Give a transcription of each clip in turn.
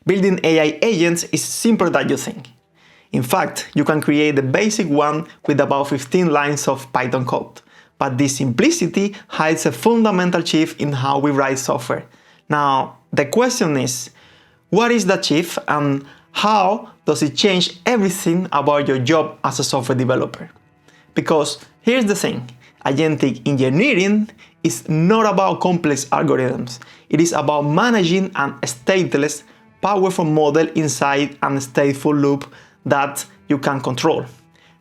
Building AI agents is simpler than you think. In fact, you can create the basic one with about 15 lines of Python code. But this simplicity hides a fundamental shift in how we write software. Now, the question is, what is that shift and how does it change everything about your job as a software developer? Because here's the thing, agentic engineering is not about complex algorithms. It is about managing an stateless, powerful model inside a stateful loop that you can control.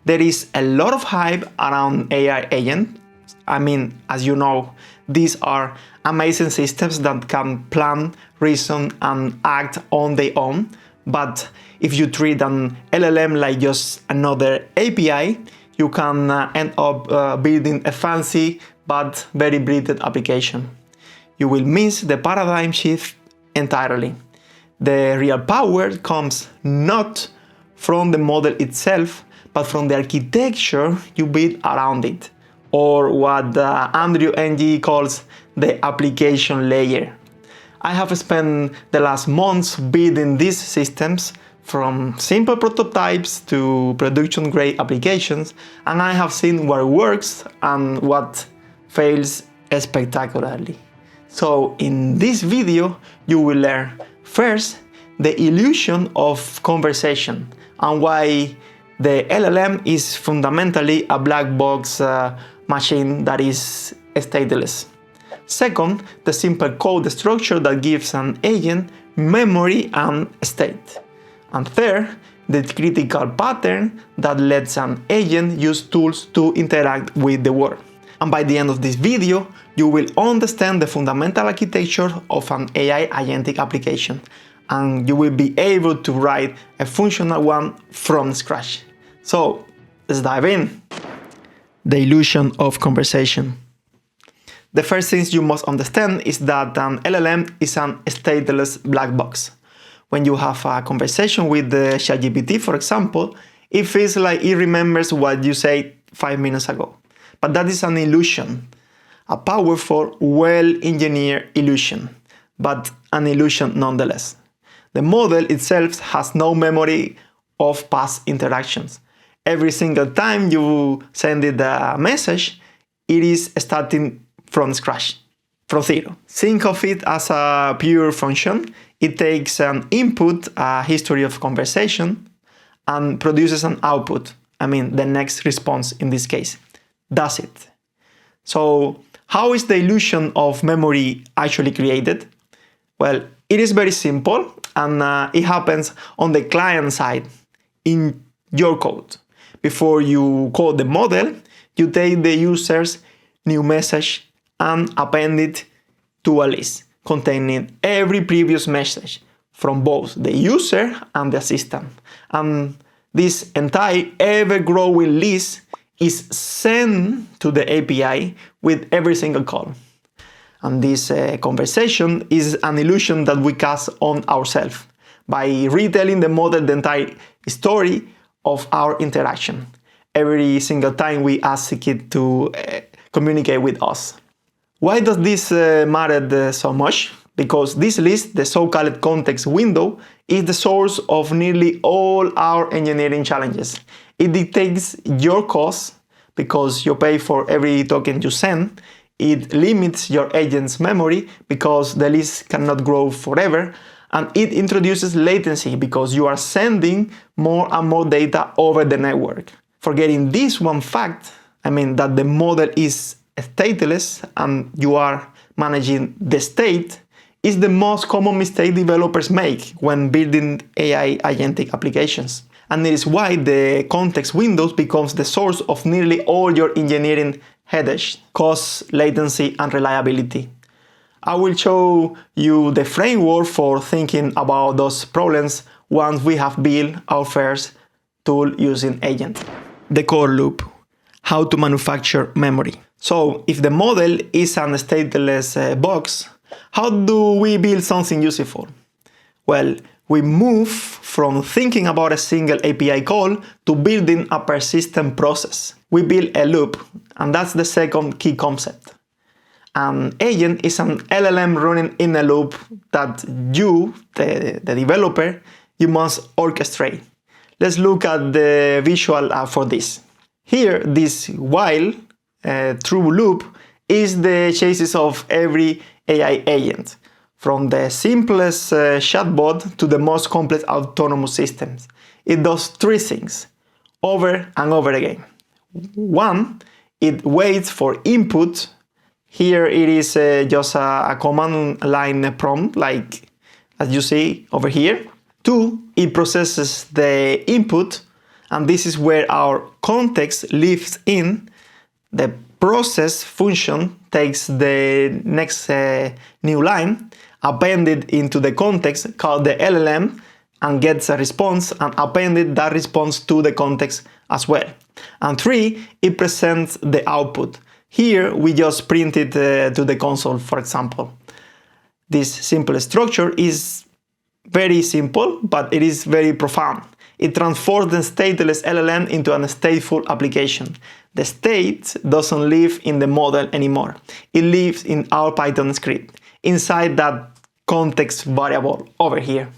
There is a lot of hype around AI agents. I mean, as you know, these are amazing systems that can plan, reason, and act on their own. But if you treat an LLM like just another API, you can end up building a fancy but very brittle application. You will miss the paradigm shift entirely. The real power comes not from the model itself, but from the architecture you build around it, or what Andrew Ng calls the application layer. I have spent the last months building these systems from simple prototypes to production-grade applications, and I have seen what works and what fails spectacularly. So in this video, you will learn first the illusion of conversation and why the LLM is fundamentally a black box machine that is stateless. Second, the simple code structure that gives an agent memory and state. And third, the critical pattern that lets an agent use tools to interact with the world. And by the end of this video, you will understand the fundamental architecture of an AI agentic application, and you will be able to write a functional one from scratch. So, let's dive in. The illusion of conversation. The first thing you must understand is that an LLM is an stateless black box. When you have a conversation with the ChatGPT, for example, it feels like it remembers what you said 5 minutes ago. But that is an illusion, a powerful, well-engineered illusion, but an illusion nonetheless. The model itself has no memory of past interactions. Every single time you send it a message, it is starting from scratch, from zero. Think of it as a pure function. It takes an input, a history of conversation, and produces an output. The next response in this case. That's it. So, how is the illusion of memory actually created? Well, it is very simple, and it happens on the client side, in your code. Before you call the model, you take the user's new message and append it to a list containing every previous message from both the user and the assistant. And this entire ever-growing list is sent to the API with every single call. And this conversation is an illusion that we cast on ourselves by retelling the model the entire story of our interaction every single time we ask it to communicate with us. Why does this matter so much? Because this list, the so-called context window, is the source of nearly all our engineering challenges. It dictates your cost because you pay for every token you send. It limits your agent's memory because the list cannot grow forever. And it introduces latency because you are sending more and more data over the network. Forgetting this one fact, that the model is stateless and you are managing the state, is the most common mistake developers make when building AI agentic applications. And it is why the context windows becomes the source of nearly all your engineering headaches, cost, latency, and reliability. I will show you the framework for thinking about those problems once we have built our first tool using Agentic. The core loop. How to manufacture memory. So, if the model is an stateless box, how do we build something useful? Well, we move from thinking about a single API call to building a persistent process. We build a loop, and that's the second key concept. An agent is an LLM running in a loop that you, the developer, you must orchestrate. Let's look at the visual for this. Here, this while true loop is the chassis of every AI agent, from the simplest chatbot to the most complex autonomous systems. It does three things over and over again. One, it waits for input. Here it is just a command line prompt, like as you see over here. Two, it processes the input, and this is where our context lives in. The process function takes the next new line, appended into the context called the LLM, and gets a response and appended that response to the context as well. And three, it presents the output. Here we just print it to the console, for example. This simple structure is very simple, but it is very profound. It transforms the stateless LLM into a stateful application. The state doesn't live in the model anymore. It lives in our Python script, inside that context variable over here.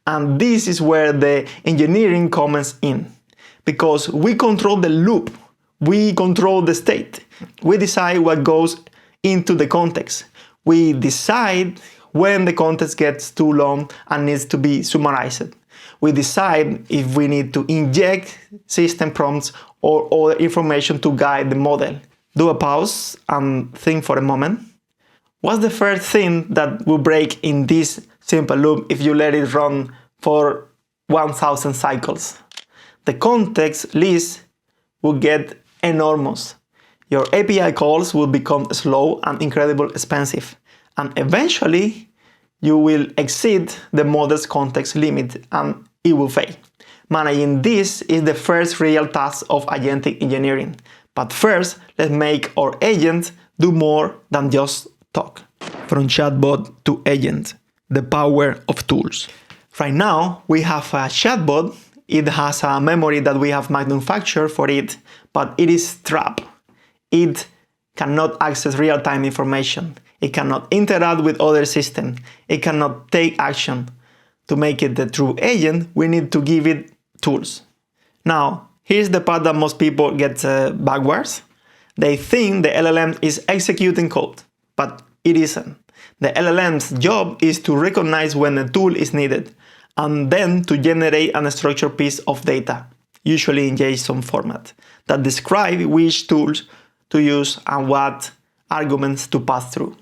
And this is where the engineering comes in, because we control the loop, we control the state, we decide what goes into the context, we decide when the context gets too long and needs to be summarized. We decide if we need to inject system prompts or other information to guide the model. Do a pause and think for a moment. What's the first thing that will break in this simple loop if you let it run for 1000 cycles? The context list will get enormous. Your API calls will become slow and incredibly expensive. And eventually, you will exceed the model's context limit and it will fail. Managing this is the first real task of agentic engineering. But first, let's make our agent do more than just talk. From chatbot to agent, the power of tools. Right now, we have a chatbot. It has a memory that we have manufactured for it, but it is trapped. It cannot access real-time information. It cannot interact with other systems. It cannot take action. To make it the true agent, we need to give it tools. Now, here's the part that most people get backwards. They think the LLM is executing code, but it isn't. The LLM's job is to recognize when a tool is needed, and then to generate an structured piece of data, usually in JSON format, that describe which tools to use and what arguments to pass through.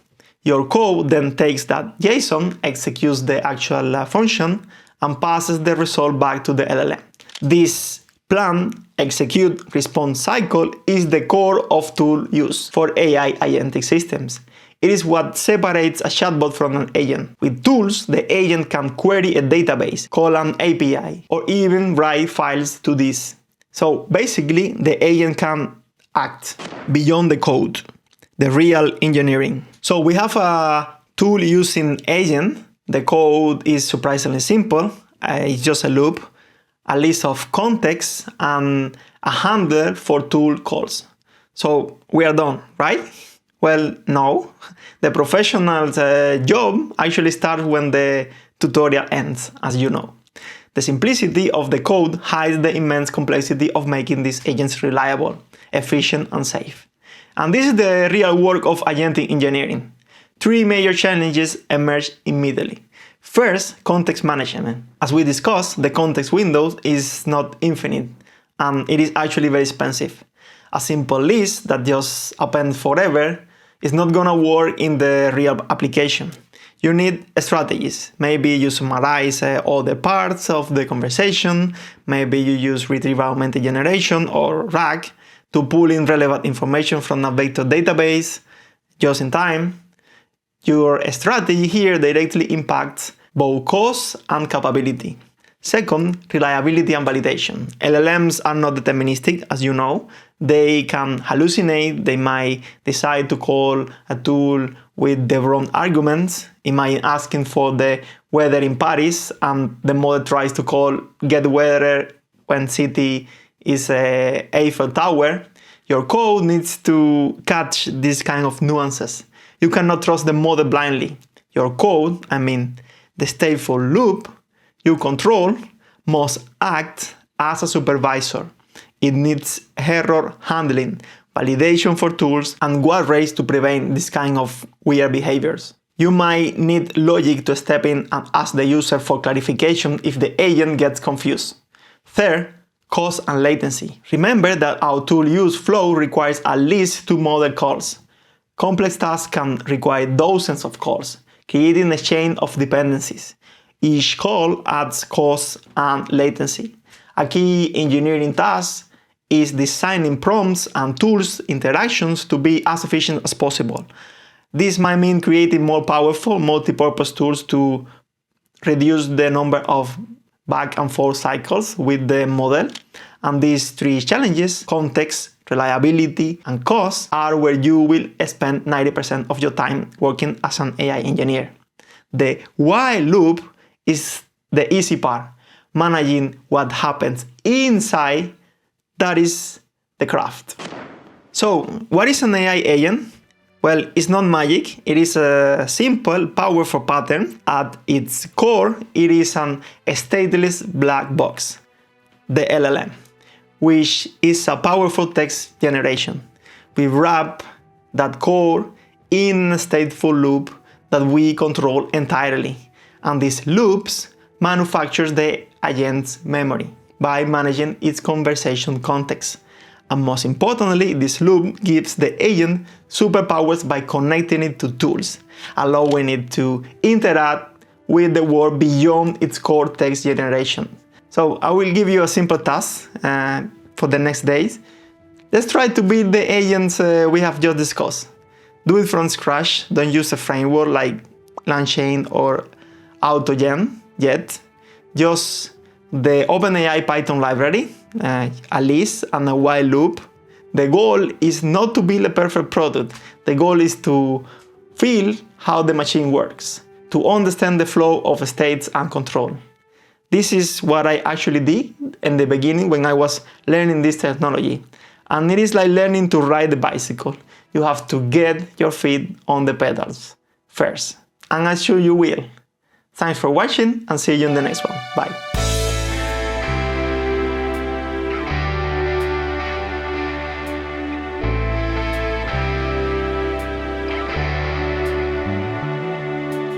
Your code then takes that JSON, executes the actual function, and passes the result back to the LLM. This plan, execute, response cycle is the core of tool use for AI agentic systems. It is what separates a chatbot from an agent. With tools, the agent can query a database, call an API, or even write files to this. So basically, the agent can act beyond the code, the real engineering. So we have a tool using agent. The code is surprisingly simple. It's just a loop, a list of contexts, and a handler for tool calls. So we are done, right? Well, no. The professional's job actually starts when the tutorial ends, as you know. The simplicity of the code hides the immense complexity of making these agents reliable, efficient, and safe. And this is the real work of agentic engineering. Three major challenges emerge immediately. First, context management. As we discussed, the context window is not infinite, and it is actually very expensive. A simple list that just appends forever is not gonna work in the real application. You need strategies. Maybe you summarize all the parts of the conversation. Maybe you use retrieval-augmented generation or RAG to pull in relevant information from a vector database just in time. Your strategy here directly impacts both cost and capability. Second, reliability and validation. LLMs are not deterministic, as you know. They can hallucinate. They might decide to call a tool with the wrong arguments. Imagine asking for the weather in Paris and the model tries to call get weather when city is Eiffel Tower. Your code needs to catch these kind of nuances. You cannot trust the model blindly. Your code, the stateful loop you control, must act as a supervisor. It needs error handling, validation for tools, and guardrails to prevent this kind of weird behaviors. You might need logic to step in and ask the user for clarification if the agent gets confused. Third, cost and latency. Remember that our tool use flow requires at least 2 model calls. Complex tasks can require dozens of calls, creating a chain of dependencies. Each call adds cost and latency. A key engineering task is designing prompts and tools interactions to be as efficient as possible. This might mean creating more powerful multi-purpose tools to reduce the number of back and forth cycles with the model. And these 3 challenges, context, reliability, and cost, are where you will spend 90% of your time working as an AI engineer. The while loop is the easy part. Managing what happens inside, that is the craft. So, what is an AI agent? Well, it's not magic. It is a simple, powerful pattern. At its core, it is an stateless black box, the LLM, which is a powerful text generation. We wrap that core in a stateful loop that we control entirely. And these loops manufactures the agent's memory by managing its conversation context. And most importantly, this loop gives the agent superpowers by connecting it to tools, allowing it to interact with the world beyond its core text generation. So I will give you a simple task for the next days. Let's try to build the agents we have just discussed. Do it from scratch. Don't use a framework like LangChain or AutoGen yet. Just the OpenAI Python library, a list, and a while loop. The goal is not to build a perfect product. The goal is to feel how the machine works, to understand the flow of states and control. This is what I actually did in the beginning when I was learning this technology. And it is like learning to ride the bicycle. You have to get your feet on the pedals first. And I'm sure you will. Thanks for watching and see you in the next one. Bye.